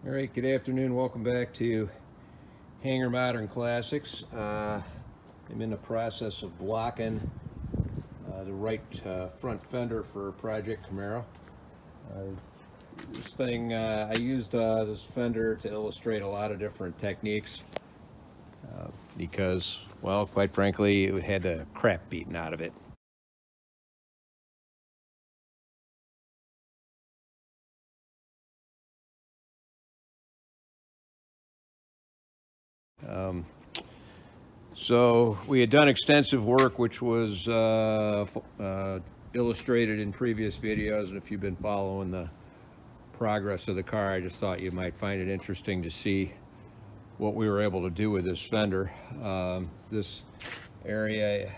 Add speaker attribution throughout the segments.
Speaker 1: All right, good afternoon. Welcome back to Hangar Modern Classics. I'm in the process of blocking the right front fender for Project Camaro. This thing, I used this fender to illustrate a lot of different techniques because, well, quite frankly, it had the crap beaten out of it. So we had done extensive work, which was illustrated in previous videos, and if you've been following the progress of the car, I just thought you might find it interesting to see what we were able to do with this fender. This area,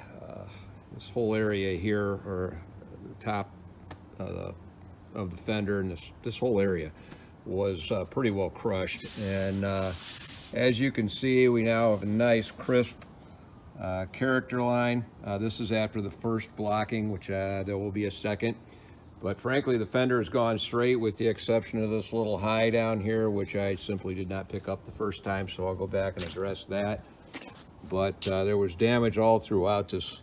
Speaker 1: this whole area here, or the top of the fender, and this whole area was pretty well crushed. And as you can see, we now have a nice crisp character line. This is after the first blocking, which there will be a second. But frankly, the fender has gone straight with the exception of this little high down here, which I simply did not pick up the first time, so I'll go back and address that. But there was damage all throughout this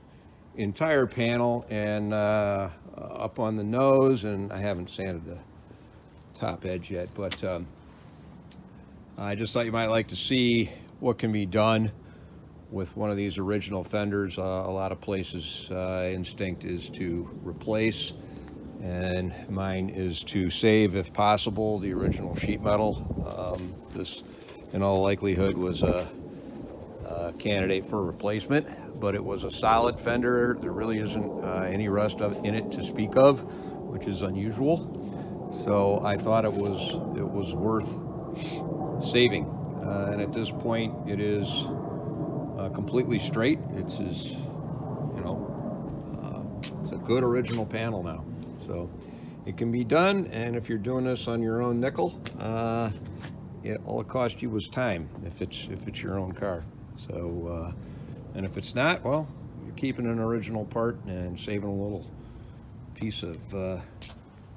Speaker 1: entire panel and up on the nose, and I haven't sanded the top edge yet, but I just thought you might like to see what can be done with one of these original fenders. A lot of places instinct is to replace, and mine is to save if possible the original sheet metal. This in all likelihood was a candidate for replacement, but it was a solid fender. There really isn't any rust in it to speak of, which is unusual. So I thought it was worth saving, and at this point it is completely straight. It's as it's a good original panel now, so it can be done. And if you're doing this on your own nickel, all it cost you was time if it's your own car. So and if it's not, well, you're keeping an original part and saving a little piece of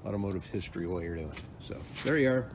Speaker 1: automotive history while you're doing it. So there you are.